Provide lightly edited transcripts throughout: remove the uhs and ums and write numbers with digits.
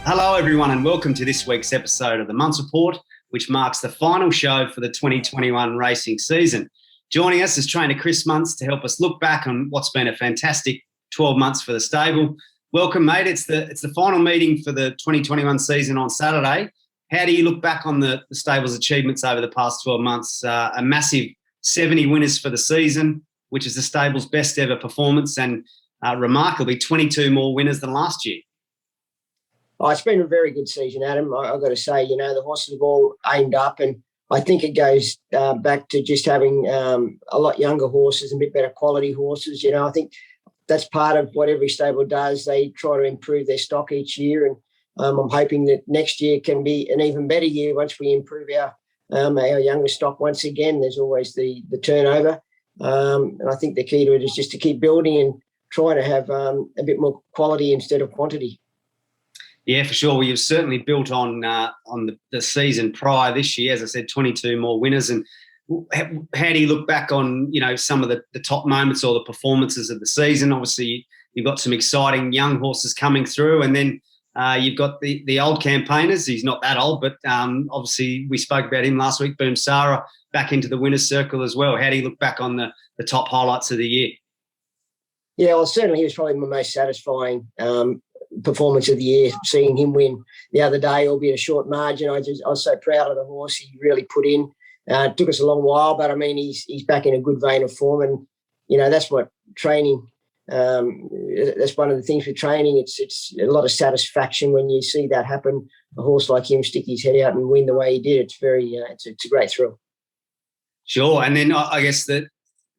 Hello, everyone, and welcome to this week's episode of the Munce Report, which marks the final show for the 2021 racing season. Joining us is trainer Chris Munce to help us look back on what's been a fantastic 12 months for the stable. Welcome, mate. It's the final meeting for the 2021 season on Saturday. How do you look back on the stable's achievements over the past 12 months? A massive 70 winners for the season, which is the stable's best ever performance, and remarkably 22 more winners than last year. Oh, it's been a very good season, Adam. I've got to say, the horses have all aimed up, and I think it goes back to just having a lot younger horses and a bit better quality horses. I think that's part of what every stable does. They try to improve their stock each year, and I'm hoping that next year can be an even better year once we improve our younger stock once again. There's always the turnover, and I think the key to it is just to keep building and try to have a bit more quality instead of quantity. Yeah, for sure. Well, you've certainly built on the season prior this year. As I said, 22 more winners. And how do you look back on, some of the top moments or the performances of the season? Obviously, you've got some exciting young horses coming through, and then you've got the old campaigners. He's not that old, but obviously we spoke about him last week, Boom Sarah, back into the winner's circle as well. How do you look back on the top highlights of the year? Yeah, well, certainly he was probably my most satisfying performance of the year, seeing him win the other day, albeit a short margin. I was so proud of the horse. He really put in. It took us a long while, but I mean, he's back in a good vein of form, and that's what training. That's one of the things with training. It's a lot of satisfaction when you see that happen. A horse like him stick his head out and win the way he did. It's very, it's a great thrill. Sure, and then I guess that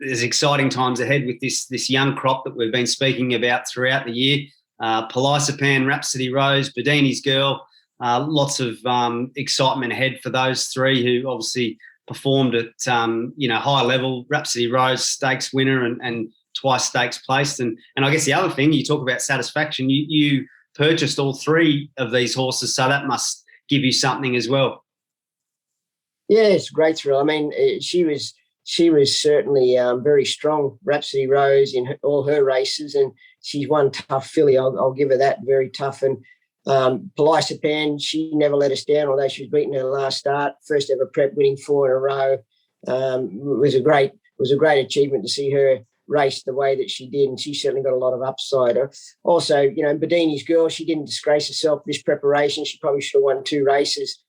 there's exciting times ahead with this young crop that we've been speaking about throughout the year. Palaisapan, Rhapsody Rose, Bedini's Girl, lots of excitement ahead for those three who obviously performed at high level. Rhapsody Rose, stakes winner and twice stakes placed. And I guess the other thing, you talk about satisfaction, you purchased all three of these horses, so that must give you something as well. Yeah, it's a great thrill. I mean, she was certainly very strong, Rhapsody Rose, in all her races, and she's one tough filly. I'll give her that, very tough. And Palaisapan, she never let us down, although she was beaten her last start. First ever prep, winning 4 in a row. It was a great achievement to see her race the way that she did, and she certainly got a lot of upside. Also, Bedini's Girl, she didn't disgrace herself this preparation. She probably should have won 2 races.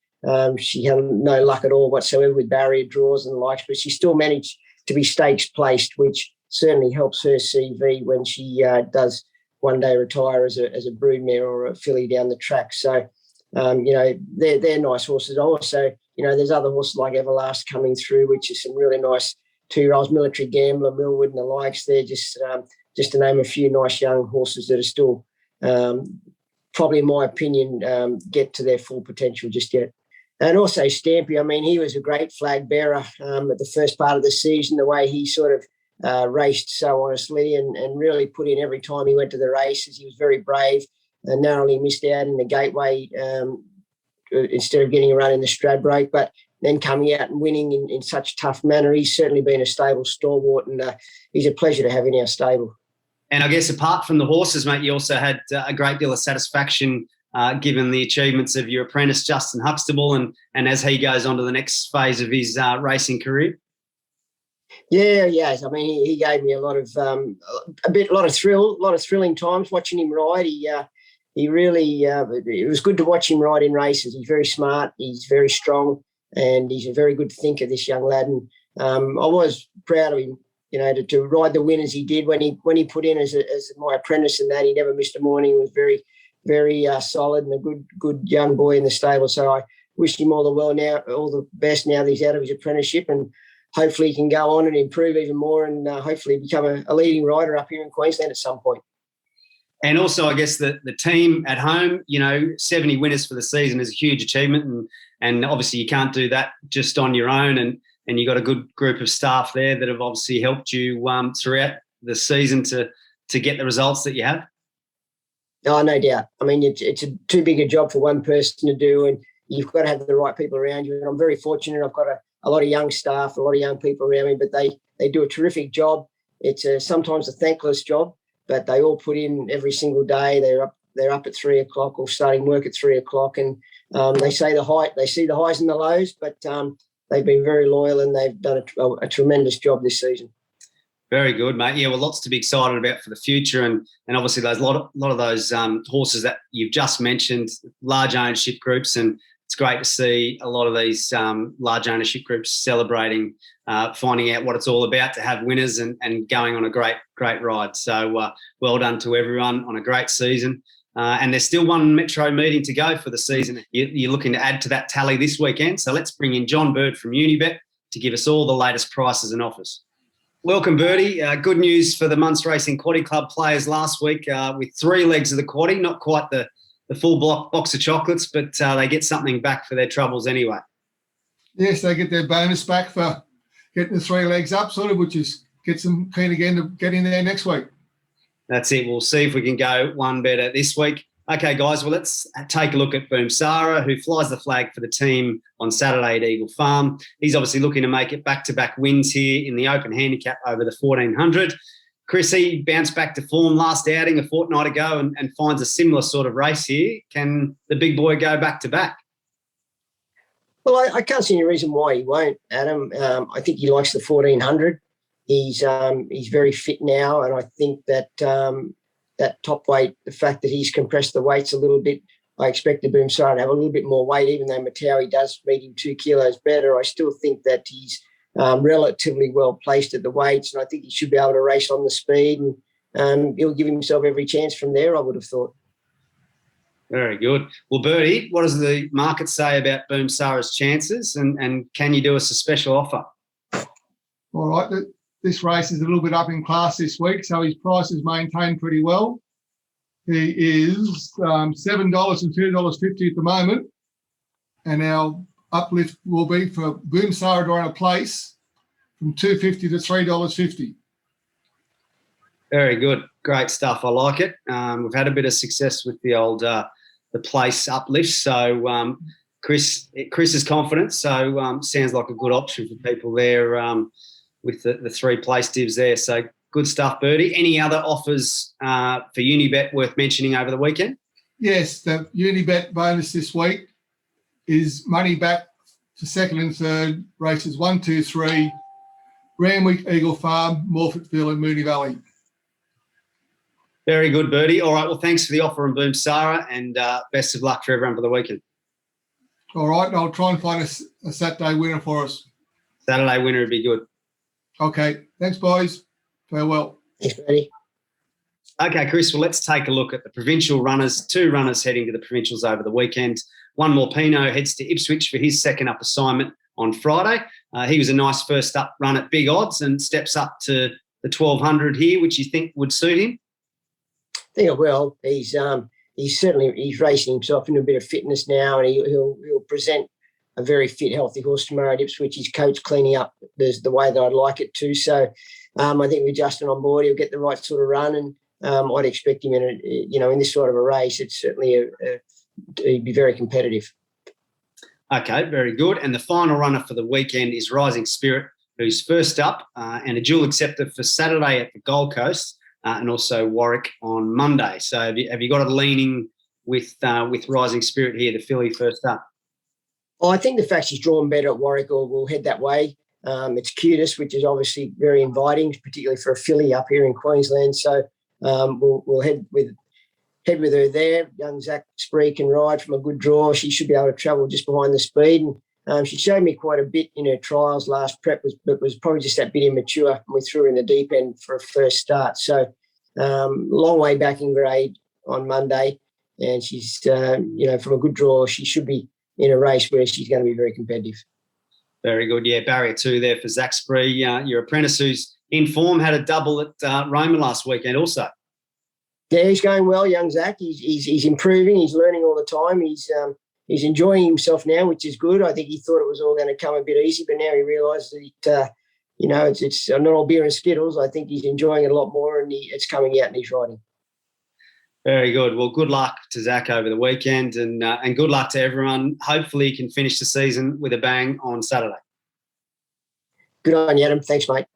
She had no luck at all whatsoever with barrier draws and the likes, but she still managed to be stakes placed, which certainly helps her CV when she does one day retire as a broodmare or a filly down the track. So, they're nice horses. Also, there's other horses like Everlast coming through, which is some really nice 2-year-olds, Military Gambler, Millwood and the likes. They're just to name a few nice young horses that are still, probably in my opinion, get to their full potential just yet. And also Stampy, I mean, he was a great flag bearer at the first part of the season, the way he sort of raced so honestly and really put in every time he went to the races. He was very brave and narrowly missed out in the Gateway instead of getting a run in the Stradbroke, but then coming out and winning in such tough manner. He's certainly been a stable stalwart, and he's a pleasure to have in our stable. And I guess apart from the horses, mate, you also had a great deal of satisfaction given the achievements of your apprentice, Justin Huxtable, and as he goes on to the next phase of his racing career. Yeah, yes. I mean, he gave me a lot of thrilling times watching him ride. He really, it was good to watch him ride in races. He's very smart, he's very strong, and he's a very good thinker, this young lad. And I was proud of him, to ride the win as he did when he put in as my apprentice, and that he never missed a morning. He was very, very solid and a good young boy in the stable. So I wish him all the best now that he's out of his apprenticeship, and hopefully he can go on and improve even more and hopefully become a leading rider up here in Queensland at some point. And also, I guess the team at home, 70 winners for the season is a huge achievement, and obviously you can't do that just on your own, and you've got a good group of staff there that have obviously helped you throughout the season to get the results that you have. Oh, no doubt. I mean, it's too big a job for one person to do, and you've got to have the right people around you. And I'm very fortunate. I've got a lot of young staff, a lot of young people around me, but they do a terrific job. It's sometimes a thankless job, but they all put in every single day. They're up they're up at 3 o'clock or starting work at 3 o'clock, and they see the highs and the lows, but they've been very loyal and they've done a tremendous job this season. Very good, mate. Yeah, well, lots to be excited about for the future, and obviously those lot of those horses that you've just mentioned, large ownership groups, and it's great to see a lot of these large ownership groups celebrating, finding out what it's all about to have winners and going on a great ride. So well done to everyone on a great season. And there's still one Metro meeting to go for the season. You're looking to add to that tally this weekend. So let's bring in John Bird from Unibet to give us all the latest prices and offers. Welcome, Birdie. Good news for the Munce Racing Quaddie Club players last week with 3 legs of the quaddie, not quite the full box of chocolates, but they get something back for their troubles anyway. Yes, they get their bonus back for getting the 3 legs up, sort of, which is gets them keen again to get in there next week. That's it. We'll see if we can go one better this week. Okay, guys, well, let's take a look at Boom Sara, who flies the flag for the team on Saturday at Eagle Farm. He's obviously looking to make it back-to-back wins here in the Open Handicap over the 1400. Chrissy bounced back to form last outing a fortnight ago and finds a similar sort of race here. Can the big boy go back-to-back? Well, I can't see any reason why he won't, Adam. I think he likes the 1400. He's very fit now, and I think that that top weight, the fact that he's compressed the weights a little bit, I expect the Boom Sara to have a little bit more weight, even though Matawi does meet him 2 kilos better. I still think that he's relatively well placed at the weights, and I think he should be able to race on the speed, and he'll give himself every chance from there, I would have thought. Very good. Well, Bertie, what does the market say about Boom Sara's chances, and can you do us a special offer? All right. This race is a little bit up in class this week, so his price is maintained pretty well. He is $7 and $2.50 at the moment, and our uplift will be for Boom Sara to run a place from $2.50 to $3.50. Very good. Great stuff. I like it. We've had a bit of success with the old the place uplift. So Chris is confident. So sounds like a good option for people there with the 3 place divs there. So good stuff, Bertie. Any other offers for Unibet worth mentioning over the weekend? Yes, the Unibet bonus this week is money back for 2nd and 3rd races 1, 2, 3, Randwick, Eagle Farm, Morfettville and Moonee Valley. Very good, Bertie. All right, well, thanks for the offer on Boom Sara, and best of luck for everyone for the weekend. All right, I'll try and find a Saturday winner for us. Saturday winner would be good. Okay, thanks, boys. Farewell. Thanks, Bertie. Okay, Chris, well, let's take a look at the provincial runners. 2 runners heading to the provincials over the weekend. One more Pino heads to Ipswich for his second up assignment on Friday. He was a nice first up run at big odds and steps up to the 1200 here, which you think would suit him? I think it will. He's racing himself into a bit of fitness now, and he'll present a very fit, healthy horse tomorrow at Ipswich. His coach cleaning up the way that I'd like it to. So I think with Justin on board, he'll get the right sort of run, and I'd expect him in this sort of a race. It's certainly he'd be very competitive. Okay, very good. And the final runner for the weekend is Rising Spirit, who's first up and a dual acceptor for Saturday at the Gold Coast and also Warwick on Monday. So have you got a leaning with Rising Spirit here, the filly first up? Oh, I think the fact she's drawn better at Warwick will head that way. It's cutest, which is obviously very inviting, particularly for a filly up here in Queensland. So we'll head with her there. Young Zach Spree can ride from a good draw. She should be able to travel just behind the speed. And she showed me quite a bit in her trials last prep, but was probably just that bit immature. And we threw her in the deep end for a first start. So long way back in grade on Monday. And she's, from a good draw, she should be in a race where she's going to be very competitive. Very good. Yeah, barrier 2 there for Zach Spree. Your apprentice who's in form had a double at Roma last weekend also. Yeah, he's going well, young Zach. He's improving. He's learning all the time. He's enjoying himself now, which is good. I think he thought it was all going to come a bit easy, but now he realises that, it's not all beer and Skittles. I think he's enjoying it a lot more, and it's coming out and he's riding. Very good. Well, good luck to Zach over the weekend, and good luck to everyone. Hopefully he can finish the season with a bang on Saturday. Good on you, Adam. Thanks, mate.